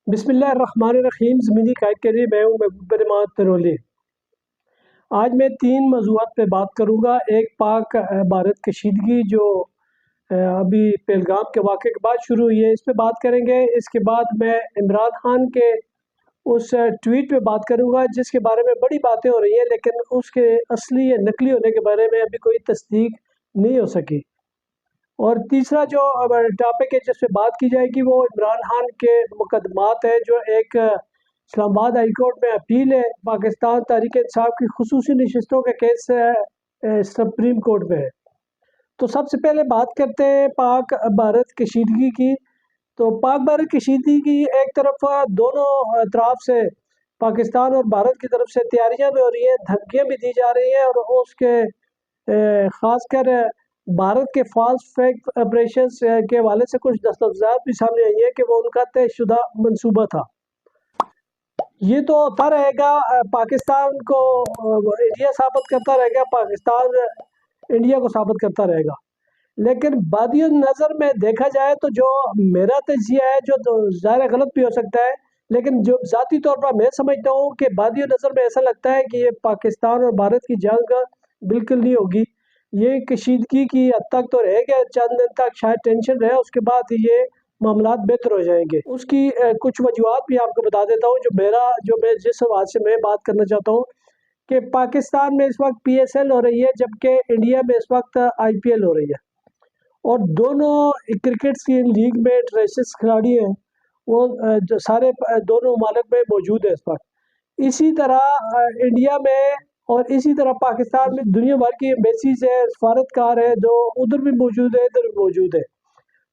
بسم اللہ الرحمن الرحیم. زمینی قائد کے لیے میں ہوں محبوب نعمات ترولی. آج میں 3 موضوعات پہ بات کروں گا. ایک پاک بھارت کشیدگی جو ابھی پہلگام کے واقعے کے بعد شروع ہوئی ہے، اس پہ بات کریں گے. اس کے بعد میں عمران خان کے اس ٹویٹ پہ بات کروں گا جس کے بارے میں بڑی باتیں ہو رہی ہیں، لیکن اس کے اصلی یا نقلی ہونے کے بارے میں ابھی کوئی تصدیق نہیں ہو سکی. اور تیسرا جو ٹاپک ہے جس پہ بات کی جائے گی وہ عمران خان کے مقدمات ہیں، جو ایک اسلام آباد ہائی کورٹ میں اپیل ہے، پاکستان تحریک انصاف کی خصوصی نشستوں کا کیس سپریم کورٹ میں ہے. تو سب سے پہلے بات کرتے ہیں پاک بھارت کشیدگی کی. تو پاک بھارت کشیدگی ایک طرف دونوں اطراف سے پاکستان اور بھارت کی طرف سے تیاریاں بھی ہو رہی ہیں، دھمکیاں بھی دی جا رہی ہیں، اور اس کے خاص کر بھارت کے فالس فلیگ آپریشنز کے حوالے سے کچھ دستاویزات بھی سامنے آئی ہیں کہ وہ ان کا طے شدہ منصوبہ تھا. یہ تو ہوتا رہے گا، پاکستان کو انڈیا ثابت کرتا رہے گا، پاکستان انڈیا کو ثابت کرتا رہے گا. لیکن بادی نظر میں دیکھا جائے تو جو میرا تجزیہ ہے، جو ظاہر غلط بھی ہو سکتا ہے، لیکن جو ذاتی طور پر میں سمجھتا ہوں کہ بادی نظر میں ایسا لگتا ہے کہ یہ پاکستان اور بھارت کی جنگ بالکل نہیں ہوگی. یہ کشیدگی کی حد تک تو رہے گا، چند دن تک شاید ٹینشن رہے، اس کے بعد یہ معاملات بہتر ہو جائیں گے. اس کی کچھ وجوہات بھی آپ کو بتا دیتا ہوں. جو میں جس حوالے سے میں بات کرنا چاہتا ہوں کہ پاکستان میں اس وقت پی ایس ایل ہو رہی ہے، جبکہ انڈیا میں اس وقت آئی پی ایل ہو رہی ہے، اور دونوں کرکٹ کی لیگ میں ٹریسس کھلاڑی ہیں، وہ سارے دونوں ممالک میں موجود ہیں اس وقت. اسی طرح انڈیا میں اور اسی طرح پاکستان میں دنیا بھر کی ایمبیسیز ہے، سفارتکار ہے، جو ادھر بھی موجود ہے ادھر بھی موجود ہے.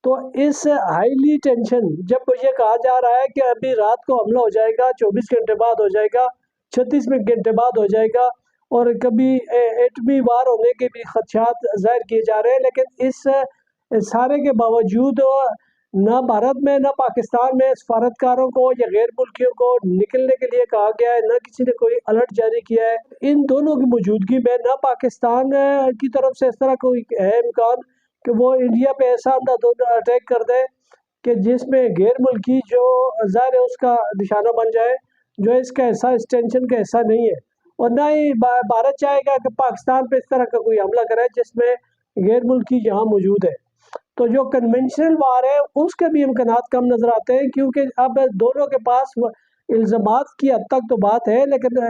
تو اس ہائیلی ٹینشن جب یہ کہا جا رہا ہے کہ ابھی رات کو حملہ ہو جائے گا، 24 گھنٹے بعد ہو جائے گا، 36 گھنٹے بعد ہو جائے گا، اور کبھی ایٹمی وار ہونے کے بھی خدشات ظاہر کیے جا رہے ہیں، لیکن اس سارے کے باوجود نہ بھارت میں نہ پاکستان میں سفارتکاروں کو یا غیر ملکیوں کو نکلنے کے لیے کہا گیا ہے، نہ کسی نے کوئی الرٹ جاری کیا ہے. ان دونوں کی موجودگی میں نہ پاکستان کی طرف سے اس طرح کوئی ہے امکان کہ وہ انڈیا پہ ایسا اٹیک کر دے کہ جس میں غیر ملکی جو ظاہر ہے اس کا نشانہ بن جائے، جو اس کا حصہ، اس ٹینشن کا حصہ نہیں ہے. اور نہ ہی بھارت چاہے گا کہ پاکستان پہ اس طرح کا کوئی حملہ کرے جس میں غیر ملکی یہاں موجود ہے. تو جو کنونشنل وار ہے اس کے بھی امکانات کم نظر آتے ہیں، کیونکہ اب دونوں کے پاس الزامات کی حد تک تو بات ہے، لیکن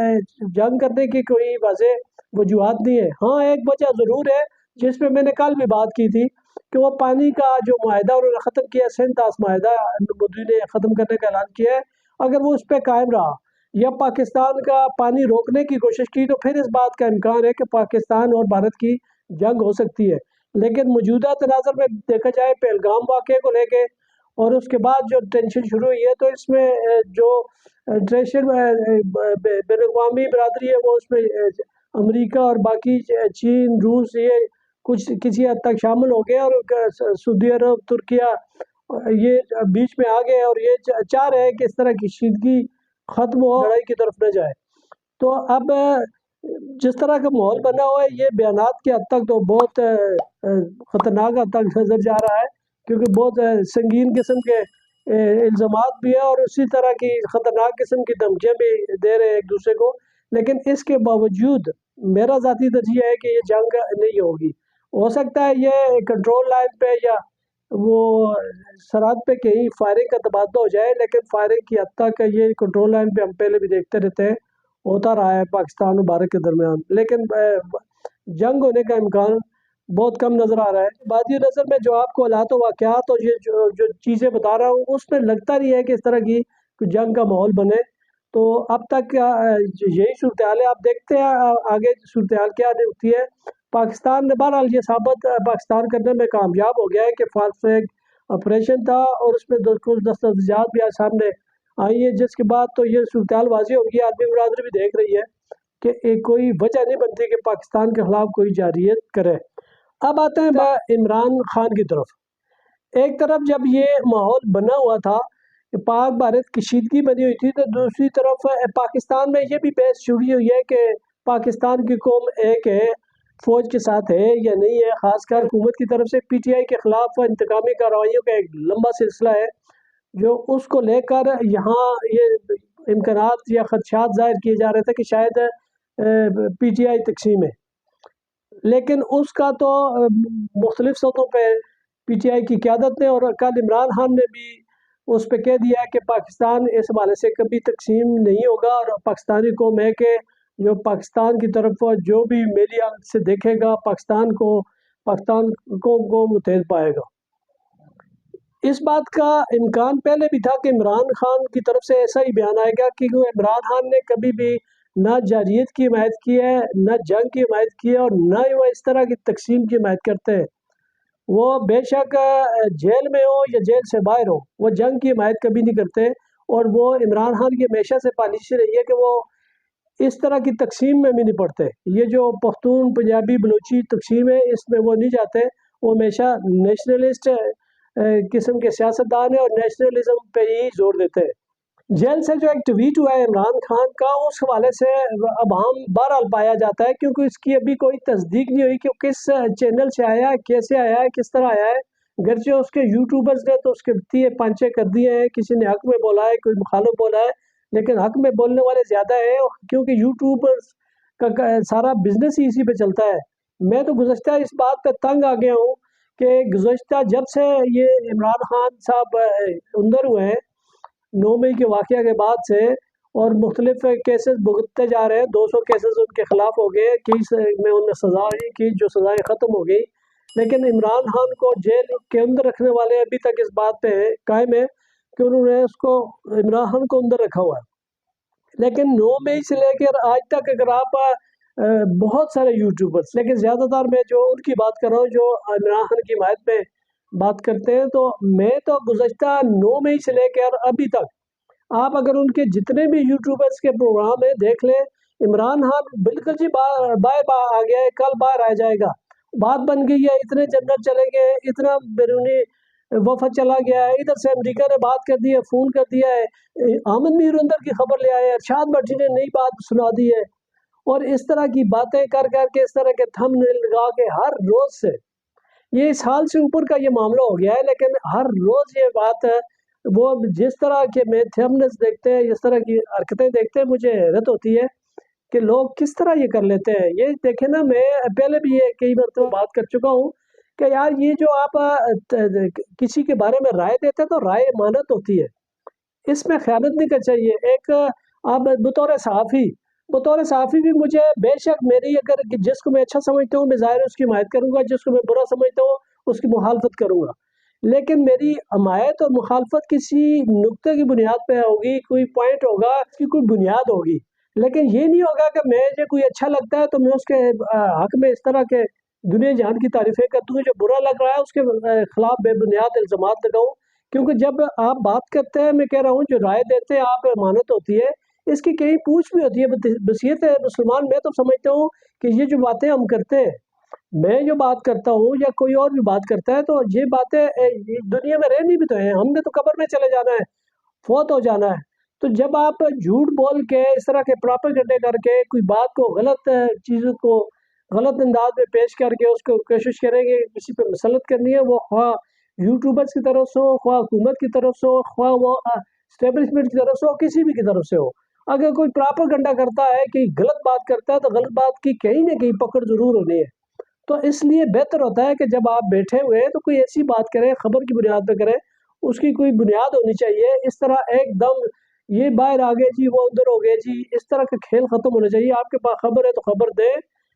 جنگ کرنے کی کوئی واضح وجوہات نہیں ہے. ہاں، ایک وجہ ضرور ہے جس پہ میں نے کل بھی بات کی تھی کہ وہ پانی کا جو معاہدہ انہوں نے ختم کیا، سینتاس معاہدہ مودی نے ختم کرنے کا اعلان کیا ہے، اگر وہ اس پہ قائم رہا یا پاکستان کا پانی روکنے کی کوشش کی تو پھر اس بات کا امکان ہے کہ پاکستان اور بھارت کی جنگ ہو سکتی ہے. لیکن موجودہ تناظر میں دیکھا جائے پہلگام واقعے کو لے کے اور اس کے بعد جو ٹینشن شروع ہوئی ہے، تو اس میں جو ٹریشن بین الاقوامی برادری ہے وہ اس میں امریکہ اور باقی چین، روس، یہ کچھ کسی حد تک شامل ہو گئے، اور سعودی عرب، ترکیہ یہ بیچ میں آ گئے، اور یہ چاہ رہے ہیں کہ اس طرح کی کشیدگی ختم ہو، لڑائی کی طرف نہ جائے. تو اب جس طرح کا ماحول بنا ہوا ہے، یہ بیانات کی حد تک تو بہت خطرناک حد تک نظر جا رہا ہے، کیونکہ بہت سنگین قسم کے الزامات بھی ہیں، اور اسی طرح کی خطرناک قسم کی دھمکیاں بھی دے رہے ہیں ایک دوسرے کو. لیکن اس کے باوجود میرا ذاتی تجزیہ ہے کہ یہ جنگ نہیں ہوگی. ہو سکتا ہے یہ کنٹرول لائن پہ یا وہ سرحد پہ کہیں فائرنگ کا تبادلہ ہو جائے، لیکن فائرنگ کی حد تک یہ کنٹرول لائن پہ ہم پہلے بھی دیکھتے رہتے ہیں، ہوتا رہا ہے پاکستان اور بھارت کے درمیان، لیکن جنگ ہونے کا امکان بہت کم نظر آ رہا ہے. بادی نظر میں جو آپ کو حالات و واقعات اور یہ جو چیزیں بتا رہا ہوں، اس میں لگتا نہیں ہے کہ اس طرح کی جنگ کا ماحول بنے. تو اب تک یہی صورتحال ہے. آپ دیکھتے ہیں آگے صورتحال کیا ہوتی ہے. پاکستان نے بہرحال یہ ثابت پاکستان کرنے میں کامیاب ہو گیا ہے کہ فالس فلیگ آپریشن تھا، اور اس میں کچھ دستاویزات بھی آج سامنے آئی ہے، جس کے بعد تو یہ صورتحال واضح ہوگی. عالمی برادری بھی دیکھ رہی ہے کہ کوئی وجہ نہیں بنتی کہ پاکستان کے خلاف کوئی جارحیت کرے. اب آتے ہیں عمران خان کی طرف. ایک طرف جب یہ ماحول بنا ہوا تھا کہ پاک بھارت کشیدگی بنی ہوئی تھی، تو دوسری طرف پاکستان میں یہ بھی بحث شروع ہوئی ہے کہ پاکستان کی قوم ایک ہے، فوج کے ساتھ ہے یا نہیں ہے. خاص کر حکومت کی طرف سے پی ٹی آئی کے خلاف انتقامی کارروائیوں کا ایک لمبا سلسلہ ہے. جو اس کو لے کر یہاں یہ امکانات یا خدشات ظاہر کیے جا رہے تھے کہ شاید پی ٹی آئی تقسیم ہے، لیکن اس کا تو مختلف سطحوں پہ پی ٹی آئی کی قیادت نے اور کل عمران خان نے بھی اس پہ کہہ دیا ہے کہ پاکستان اس حوالے سے کبھی تقسیم نہیں ہوگا، اور پاکستانی قوم ہے کہ جو پاکستان کی طرف جو بھی میری آنکھ سے دیکھے گا پاکستان کو متحد پائے گا۔ اس بات کا امکان پہلے بھی تھا کہ عمران خان کی طرف سے ایسا ہی بیان آئے گا، کیونکہ عمران خان نے کبھی بھی نہ جارحیت کی حمایت کی ہے، نہ جنگ کی حمایت کی ہے، اور نہ ہی وہ اس طرح کی تقسیم کی حمایت کرتے ہیں۔ وہ بے شک جیل میں ہو یا جیل سے باہر ہو، وہ جنگ کی حمایت کبھی نہیں کرتے، اور وہ عمران خان کی ہمیشہ سے پالیسی رہی ہے کہ وہ اس طرح کی تقسیم میں بھی نہیں پڑتے۔ یہ جو پختون پنجابی بلوچی تقسیم ہے، اس میں وہ نہیں جاتے، وہ ہمیشہ نیشنلسٹ قسم کے سیاستدان ہیں اور نیشنلزم پہ ہی زور دیتے ہیں۔ جیل سے جو ایک ٹویٹ ہوا ہے عمران خان کا، اس حوالے سے اب ہم بہرحال پایا جاتا ہے، کیونکہ اس کی ابھی کوئی تصدیق نہیں ہوئی کہ وہ کس چینل سے آیا ہے، کیسے آیا ہے، کس طرح آیا ہے۔ گرچہ اس کے یوٹیوبرز نے تو اس کے تیے پانچے کر دیے ہیں، کسی نے حق میں بولا ہے، کوئی مخالف بولا ہے، لیکن حق میں بولنے والے زیادہ ہیں، کیونکہ یوٹیوبرز کا سارا بزنس ہی اسی پہ چلتا ہے۔ میں تو گزشتہ اس بات پہ تنگ آ گیا ہوں کہ گزشتہ جب سے یہ عمران خان صاحب اندر ہوئے ہیں 9 مئی کے واقعہ کے بعد سے، اور مختلف کیسز بھگتتے جا رہے ہیں، 200 کیسز ان کے خلاف ہو گئے، کیس میں انہیں سزا ہوئی کی، جو سزائیں ختم ہو گئی، لیکن عمران خان کو جیل کے اندر رکھنے والے ابھی تک اس بات پہ قائم ہے کہ انہوں نے عمران خان کو اندر رکھا ہوا ہے۔ لیکن 9 مئی سے لے کر آج تک اگر آپ بہت سارے یوٹیوبرز، لیکن زیادہ تر میں جو ان کی بات کر رہا ہوں جو عمران خان کی حمایت میں بات کرتے ہیں، تو میں تو گزشتہ 9 مئی سے لے کر ابھی تک آپ اگر ان کے جتنے بھی یوٹیوبرز کے پروگرام ہیں دیکھ لیں، عمران خان بالکل جی باہر آ گیا ہے، کل باہر آ جائے گا، بات بن گئی ہے، اتنے جنرل چلے گئے، اتنا بیرونی وفد چلا گیا ہے، ادھر سے امریکہ نے بات کر دی ہے، فون کر دیا ہے، احمد میر اندر کی خبر لے آئے، ارشاد بٹھی نے نئی بات سنا دی ہے، اور اس طرح کی باتیں کر کے اس طرح کے تھم لگا کے ہر روز سے یہ سال سے اوپر کا یہ معاملہ ہو گیا ہے، لیکن ہر روز یہ بات ہے، وہ جس طرح کے میں تھمنلز دیکھتے ہیں، جس طرح کی حرکتیں دیکھتے ہیں، مجھے حیرت ہوتی ہے کہ لوگ کس طرح یہ کر لیتے ہیں۔ یہ دیکھیں نا، میں پہلے بھی یہ کئی مرتبہ بات کر چکا ہوں کہ یار یہ جو آپ کسی کے بارے میں رائے دیتے ہیں تو رائے امانت ہوتی ہے، اس میں خیانت نہیں کرنا چاہیے۔ ایک آپ بطور صحافی بھی مجھے بے شک میری اگر جس کو میں اچھا سمجھتا ہوں میں ظاہر اس کی حمایت کروں گا، جس کو میں برا سمجھتا ہوں اس کی مخالفت کروں گا، لیکن میری حمایت اور مخالفت کسی نقطے کی بنیاد پہ ہوگی، کوئی پوائنٹ ہوگا، اس کی کوئی بنیاد ہوگی، لیکن یہ نہیں ہوگا کہ مجھے کوئی اچھا لگتا ہے تو میں اس کے حق میں اس طرح کے دنیا جہان کی تعریفیں کرتا ہوں، جو برا لگ رہا ہے اس کے خلاف بے بنیاد الزامات لگاؤں، کیونکہ جب آپ بات کرتے ہیں، میں کہہ رہا ہوں جو رائے دیتے ہیں آپ، امانت ہوتی ہے، اس کی کہیں پوچھ بھی ہوتی ہے، بصیرت مسلمان میں تو سمجھتا ہوں کہ یہ جو باتیں ہم کرتے ہیں، میں جو بات کرتا ہوں یا کوئی اور بھی بات کرتا ہے، تو یہ باتیں دنیا میں رہنی بھی تو ہیں، ہم نے تو قبر میں چلے جانا ہے، فوت ہو جانا ہے۔ تو جب آپ جھوٹ بول کے اس طرح کے پراپیگنڈے کر کے کوئی بات کو غلط چیزوں کو غلط انداز میں پیش کر کے اس کو کوشش کریں گے کسی پہ مسلط کرنی ہے، وہ خواہ یوٹیوبرز کی طرف سے ہو، خواہ حکومت کی طرف سے ہو، خواہ وہ اسٹیبلشمنٹ کی طرف سے ہو، کسی بھی کی طرف سے ہو، اگر کوئی پراپیگنڈا کرتا ہے کہ غلط بات کرتا ہے تو غلط بات کی کہیں نہ کہیں پکڑ ضرور ہونی ہے۔ تو اس لیے بہتر ہوتا ہے کہ جب آپ بیٹھے ہوئے ہیں تو کوئی ایسی بات کریں، خبر کی بنیاد پہ کریں، اس کی کوئی بنیاد ہونی چاہیے۔ اس طرح ایک دم یہ باہر آ گئے جی، وہ ادھر ہو گئے جی، اس طرح کا کھیل ختم ہونا چاہیے۔ آپ کے پاس خبر ہے تو خبر دیں،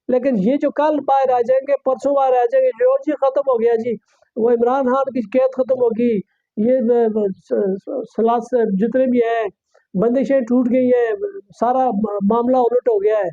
لیکن یہ جو کل باہر آ جائیں گے، پرسوں باہر آ جائیں گے، جو جی ختم ہو گیا جی، وہ عمران خان کی قید ختم ہوگی، یہ سلاس جتنے بھی ہیں بندشیں ٹوٹ گئی ہیں، سارا معاملہ الٹ ہو گیا ہے،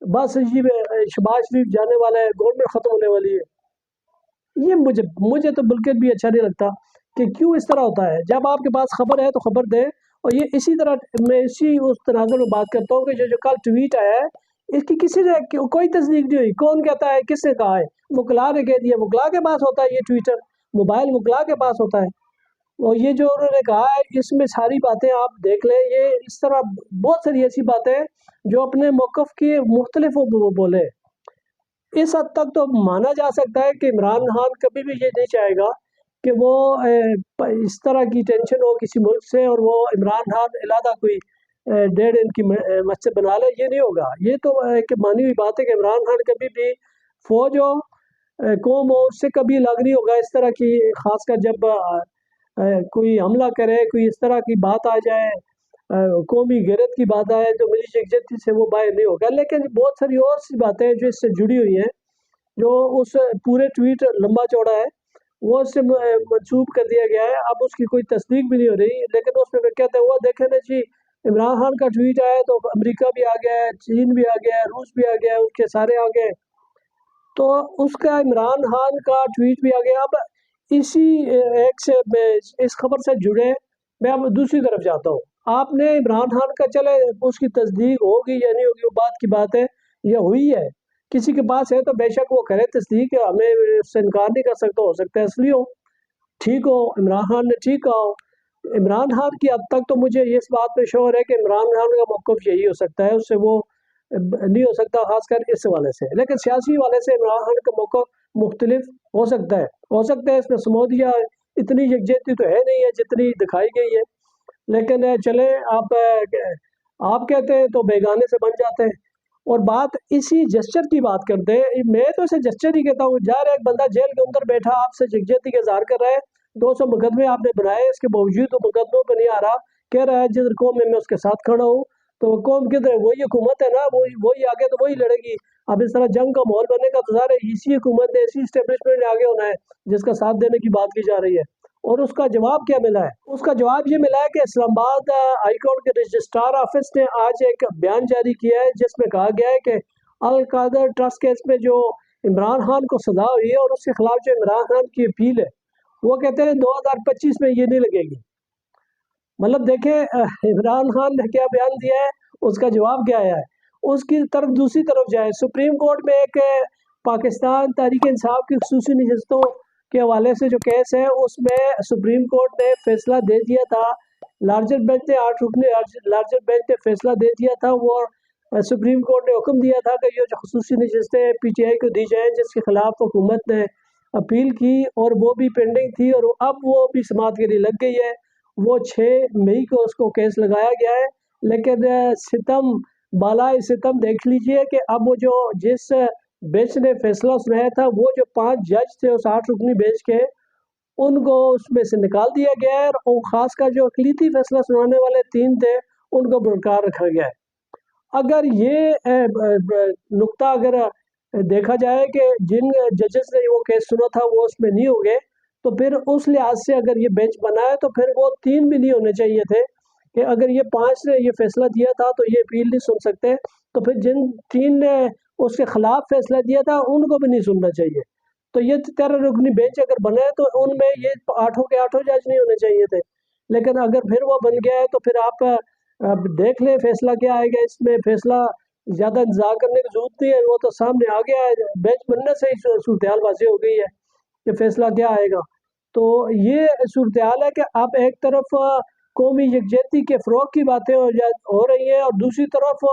بس جی شہباز شریف جانے والا ہے، گورنمنٹ ختم ہونے والی ہے۔ یہ مجھے تو بالکل بھی اچھا نہیں لگتا کہ کیوں اس طرح ہوتا ہے۔ جب آپ کے پاس خبر ہے تو خبر دیں، اور یہ اسی طرح میں اس تناظر میں بات کرتا ہوں کہ جو کل ٹویٹ آیا ہے، اس کی کسی نے کوئی تصدیق نہیں ہوئی، کون کہتا ہے، کس نے کہا ہے، وکلا نے کہہ دیا، وکلا کے پاس ہوتا ہے یہ ٹویٹر، موبائل وکلا کے پاس ہوتا ہے، اور یہ جو انہوں نے کہا ہے اس میں ساری باتیں آپ دیکھ لیں، یہ اس طرح بہت ساری ایسی باتیں جو اپنے موقف کی مختلف بولے۔ اس حد تک تو مانا جا سکتا ہے کہ عمران خان کبھی بھی یہ نہیں چاہے گا کہ وہ اس طرح کی ٹینشن ہو کسی ملک سے اور وہ عمران خان علیحدہ کوئی 1.5 کی مسجد بنا لے، یہ نہیں ہوگا۔ یہ تو ایک مانی ہوئی بات ہے کہ عمران خان کبھی بھی فوج ہو قوم ہو اس سے کبھی الگ نہیں ہوگا اس طرح کی، خاص کر جب کوئی حملہ کرے، کوئی اس طرح کی بات آ جائے، قومی غیرت کی بات آئے تو ملی یکجہتی سے وہ باہر نہیں ہوگا۔ لیکن بہت ساری اور سی باتیں جو اس سے جڑی ہوئی ہیں، جو اس پورے ٹویٹ لمبا چوڑا ہے وہ اس سے منسوب کر دیا گیا ہے، اب اس کی کوئی تصدیق بھی نہیں ہو رہی، لیکن اس میں کہتے ہیں وہ دیکھیں نا جی عمران خان کا ٹویٹ آیا تو امریکہ بھی آ گیا ہے، چین بھی آ گیا ہے، روس بھی آ گیا ہے، اس کے سارے آ گئے، تو اس کا عمران خان کا ٹویٹ بھی آ گیا۔ اب اسی ایک سے اس خبر سے جڑے میں اب دوسری طرف جاتا ہوں۔ آپ نے عمران خان کا چلے اس کی تصدیق ہوگی یا نہیں ہوگی وہ بات کی بات ہے، یہ ہوئی ہے، کسی کے پاس ہے تو بے شک وہ کرے تصدیق، ہمیں اس سے انکار نہیں کر سکتا، ہو سکتا ہے اصلی ہو، ٹھیک ہو، عمران خان نے ٹھیک کہا ہو۔ عمران خان کی حد تک تو مجھے اس بات پہ شور ہے کہ عمران خان کا موقف یہی ہو سکتا ہے، اس سے وہ نہیں ہو سکتا، خاص کر اس حوالے سے۔ لیکن سیاسی حوالے سے عمران خان کا موقف مختلف ہو سکتا ہے اس میں سمودیا اتنی یکجہتی تو ہے نہیں ہے جتنی دکھائی گئی ہے، لیکن چلیں آپ کہتے ہیں تو بیگانے سے بن جاتے ہیں۔ اور بات اسی جسچر کی بات کرتے ہیں، میں تو اسے جسچر ہی کہتا ہوں، جا رہا ایک بندہ جیل کے اندر بیٹھا آپ سے یکجہتی کا اظہار کر رہا ہے، 200 مقدمے آپ نے بنائے، اس کے باوجود وہ مقدموں پہ نہیں آ رہا، کہہ رہا ہے جدھر قوم میں اس کے ساتھ کھڑا ہوں، تو قوم کدھر ہے؟ وہی حکومت ہے نا، وہی آگے تو وہی لڑے گی۔ اب اس طرح جنگ کا ماحول بننے کا تو ظاہر ہے اسی حکومت نے، اسی اسٹیبلشمنٹ نے آگے ہونا ہے جس کا ساتھ دینے کی بات کی جا رہی ہے۔ اور اس کا جواب کیا ملا ہے؟ اس کا جواب یہ ملا ہے کہ اسلام آباد ہائی کورٹ کے رجسٹرار آفس نے آج ایک بیان جاری کیا ہے جس میں کہا گیا ہے کہ القادر ٹرسٹ کیس میں جو عمران خان کو سزا ہوئی ہے اور اس کے خلاف جو عمران خان کی اپیل ہے، وہ کہتے ہیں 2025 میں یہ نہیں لگے گی۔ مطلب دیکھیں عمران خان نے کیا بیان دیا ہے، اس کا جواب کیا آیا ہے۔ اس کی طرف دوسری طرف جائے، سپریم کورٹ میں ایک پاکستان تحریک انصاف کی خصوصی نشستوں کے حوالے سے جو کیس ہے، اس میں سپریم کورٹ نے فیصلہ دے دیا تھا، لارجر بینچ نے 8 رکنی لارجر بینچ نے فیصلہ دے دیا تھا، وہ سپریم کورٹ نے حکم دیا تھا کہ یہ جو خصوصی نشستیں پی ٹی آئی کو دی جائیں، جس کے خلاف حکومت نے اپیل کی اور وہ بھی پینڈنگ تھی اور اب وہ بھی سماعت کے لیے لگ گئی ہے۔ وہ 6 مئی کو اس کو کیس لگایا گیا ہے، لیکن ستم بالائے ستم دیکھ لیجئے کہ اب وہ جو جس بینچ نے فیصلہ سنایا تھا، وہ جو 5 جج تھے اس 8 رکنی بینچ کے، ان کو اس میں سے نکال دیا گیا ہے، اور خاص کر جو اقلیتی فیصلہ سنانے والے 3 تھے ان کو برقرار رکھا گیا ہے۔ اگر یہ نقطہ اگر دیکھا جائے کہ جن ججز نے وہ کیس سنا تھا وہ اس میں نہیں ہو گئے، تو پھر اس لحاظ سے اگر یہ بینچ بنا ہے تو پھر وہ 3 بھی نہیں ہونے چاہیے تھے، کہ اگر یہ 5 نے یہ فیصلہ دیا تھا تو یہ اپیل نہیں سن سکتے، تو پھر جن 3 نے اس کے خلاف فیصلہ دیا تھا ان کو بھی نہیں سننا چاہیے۔ تو یہ 13 رکنی بینچ اگر بنا ہے تو ان میں یہ 8 کے 8 جج نہیں ہونے چاہیے تھے، لیکن اگر پھر وہ بن گیا ہے تو پھر آپ اب دیکھ لیں فیصلہ کیا آئے گا۔ اس میں فیصلہ زیادہ انتظار کرنے کی ضرورت نہیں ہے، وہ تو سامنے آ گیا ہے، بینچ بننے سے ہی صورتحال واضح ہو گئی ہے کہ فیصلہ کیا آئے گا۔ تو یہ صورتحال ہے کہ اب ایک طرف قومی یکجہتی کے فروغ کی باتیں ہو رہی ہیں، اور دوسری طرف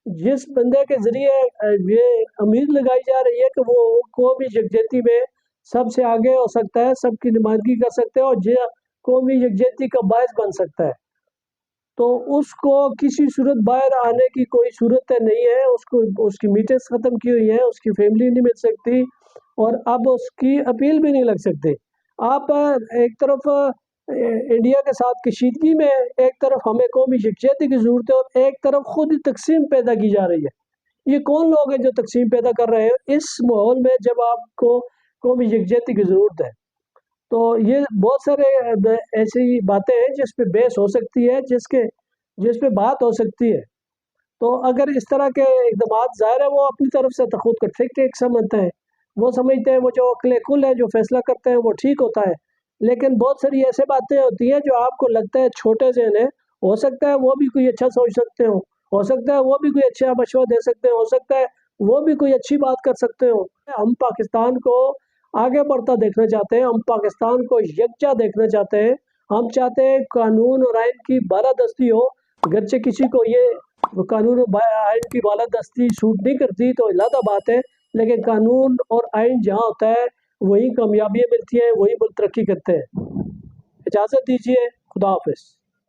جس بندے کے ذریعے یہ امید لگائی جا رہی ہے کہ وہ قومی یکجہتی میں سب سے آگے ہو سکتا ہے، سب کی نمائندگی کر سکتے ہیں اور قومی یکجہتی کا باعث بن سکتا ہے، تو اس کو کسی صورت باہر آنے کی کوئی صورت نہیں ہے۔ اس کی میٹنگز ختم کی ہوئی ہیں، اس کی فیملی نہیں مل سکتی اور اب اس کی اپیل بھی نہیں لگ سکتے۔ آپ ایک طرف انڈیا کے ساتھ کشیدگی میں، ایک طرف ہمیں قومی یکجہتی کی ضرورت ہے اور ایک طرف خود ہی تقسیم پیدا کی جا رہی ہے۔ یہ کون لوگ ہیں جو تقسیم پیدا کر رہے ہیں اس ماحول میں جب آپ کو قومی یکجہتی کی ضرورت ہے؟ تو یہ بہت سارے ایسی باتیں ہیں جس پہ بحث ہو سکتی ہے، جس پہ بات ہو سکتی ہے۔ تو اگر اس طرح کے اقدامات، ظاہر ہے وہ اپنی طرف سے خود کو ٹھیک سمجھتے ہیں، وہ سمجھتے ہیں وہ جو عقل کل ہے، جو فیصلہ کرتے ہیں وہ ٹھیک ہوتا ہے، لیکن بہت ساری ایسے باتیں ہوتی ہیں جو آپ کو لگتا ہے چھوٹے ذہن ہیں، ہو سکتا ہے وہ بھی کوئی اچھا سوچ سکتے ہوں، ہو سکتا ہے وہ بھی کوئی اچھا مشورہ دے سکتے ہیں، ہو سکتا ہے وہ بھی کوئی اچھی بات کر سکتے ہوں۔ ہم پاکستان کو آگے بڑھتا دیکھنا چاہتے ہیں، ہم پاکستان کو یکجا دیکھنا چاہتے ہیں، ہم چاہتے ہیں قانون اور آئین کی بالادستی ہو، اگرچہ کسی کو یہ قانون اور آئین کی بالادستی سوٹ نہیں کرتی تو علیحدہ بات ہے، لیکن قانون اور آئین جہاں ہوتا ہے وہی کامیابیاں ملتی ہیں، وہی ملک ترقی کرتے ہیں۔ اجازت دیجیے، خدا حافظ۔